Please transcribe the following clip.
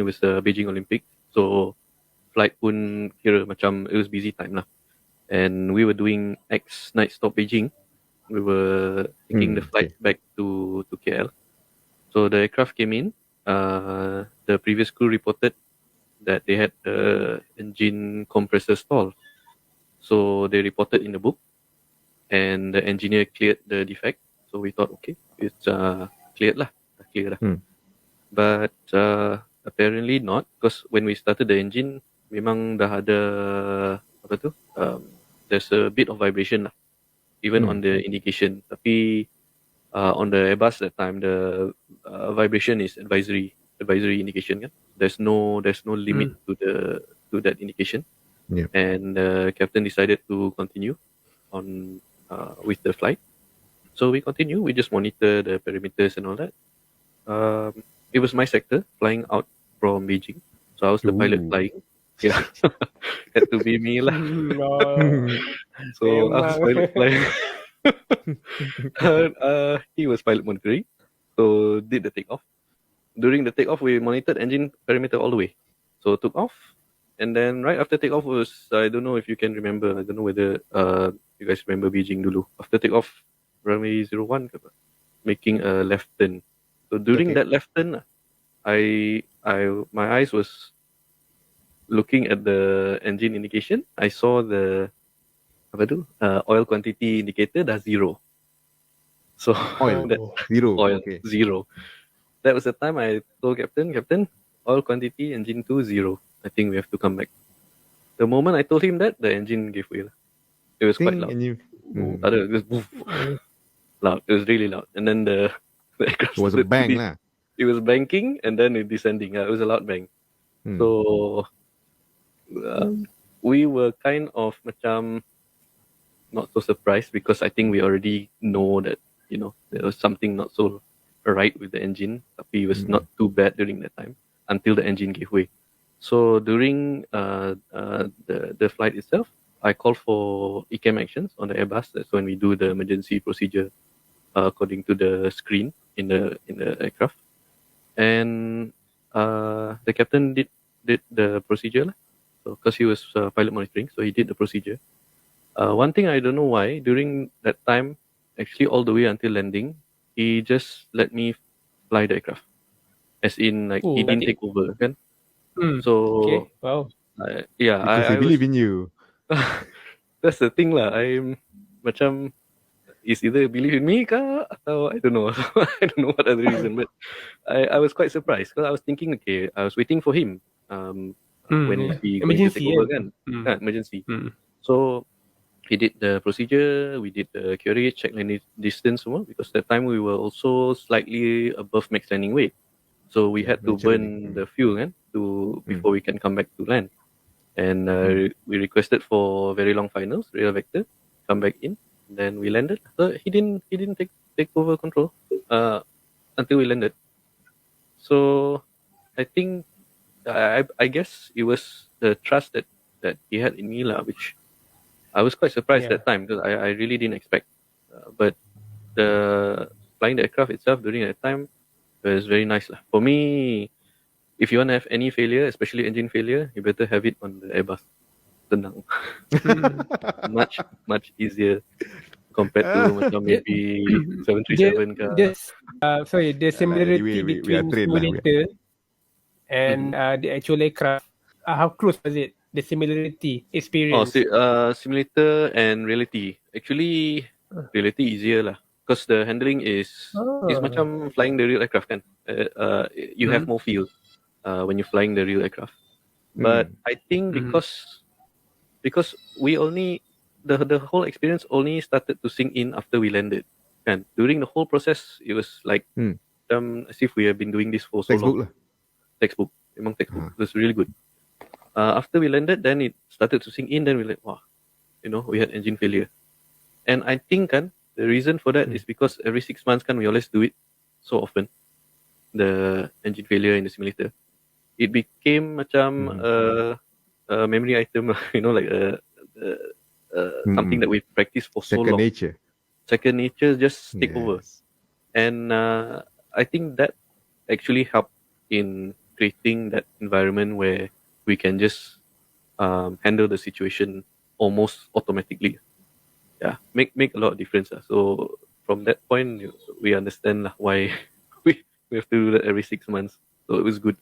it was the Beijing Olympics. So flight pun kira macam it was busy time lah. And we were doing X night stop Beijing. We were taking the flight back to KL. So the aircraft came in. The previous crew reported that they had the engine compressor stall. So they reported in the book, and the engineer cleared the defect. So we thought, okay, it's cleared lah, clear lah. But apparently not, because when we started the engine, memang dah ada apa tu? There's a bit of vibration lah, even on the indication. Tapi on the Airbus that time, the vibration is advisory indication kan. There's no limit to that indication. Yeah. And the captain decided to continue on with the flight. So we continue. We just monitor the perimeters and all that. It was my sector flying out from Beijing, so I was the pilot flying. Yeah, had to be me lah. So I was pilot flying. He was pilot monitoring, so did the takeoff. During the takeoff, we monitored engine perimeter all the way. So took off, and then right after takeoff was, I don't know if you can remember. I don't know whether you guys remember Beijing dulu. After takeoff, runway 01 ke apa, making a left turn. So during that left turn, my eyes was looking at the engine indication. I saw the oil quantity indicator dah zero. So Zero. Zero. That was the time I told Captain, oil quantity engine 2 0. I think we have to come back. The moment I told him that, the engine gave way. It was quite loud. It was loud. It was really loud. And then the aircraft, it was a bang lah. It was banking and then it descending. It was a loud bang. So we were kind of macam not so surprised, because I think we already know that, there was something not so right with the engine. Tapi it was not too bad during that time until the engine gave way. So during the flight itself, I called for ECAM actions on the Airbus. That's when we do the emergency procedure according to the screen in the aircraft. And the captain did the procedure, so because he was pilot monitoring, so he did the procedure. One thing I don't know why, during that time, actually all the way until landing, he just let me fly the aircraft, as in like he didn't take over, kan? So okay. Wow. Yeah, because I believe in you. That's the thing lah. I'm macam, is either believe in me ka, atau I don't know. I don't know what other reason, but I was quite surprised, because I was thinking, okay, I was waiting for him when he going to take over kan. Emergency. So he did the procedure, we did the QRH, check landing distance semua, because that time we were also slightly above max landing weight. So we had to burn the fuel kan, before we can come back to land. And we requested for very long finals, rear vector, come back in. Then we landed. So he didn't take over control until we landed. So I think I guess it was the trust that he had in me lah, which I was quite surprised that time, because I really didn't expect. But the flying the aircraft itself during that time was very nice lah. For me, if you want to have any failure, especially engine failure, you better have it on the Airbus. Tenang. much easier compared to macam maybe 737 ke. The similarity between simulator and the actual aircraft, how close was it? The similarity experience? Simulator and reality. Actually, reality easier lah, because the handling is macam flying the real aircraft kan. You have more feel when you're flying the real aircraft. But I think because we only the whole experience only started to sink in after we landed. Kan? During the whole process, it was like as if we have been doing this for so long. Textbook. Memang textbook. It was really good. After we landed, then it started to sink in. Then we like, wow, we had engine failure. And I think the reason for that is because every 6 months we always do it so often. The engine failure in the simulator. It became macam a memory item, like something that we practice for so long. Second nature just take over. And I think that actually helped in creating that environment where we can just handle the situation almost automatically. Yeah, make a lot of difference. So from that point, we understand why we have to do that every 6 months. So it was good.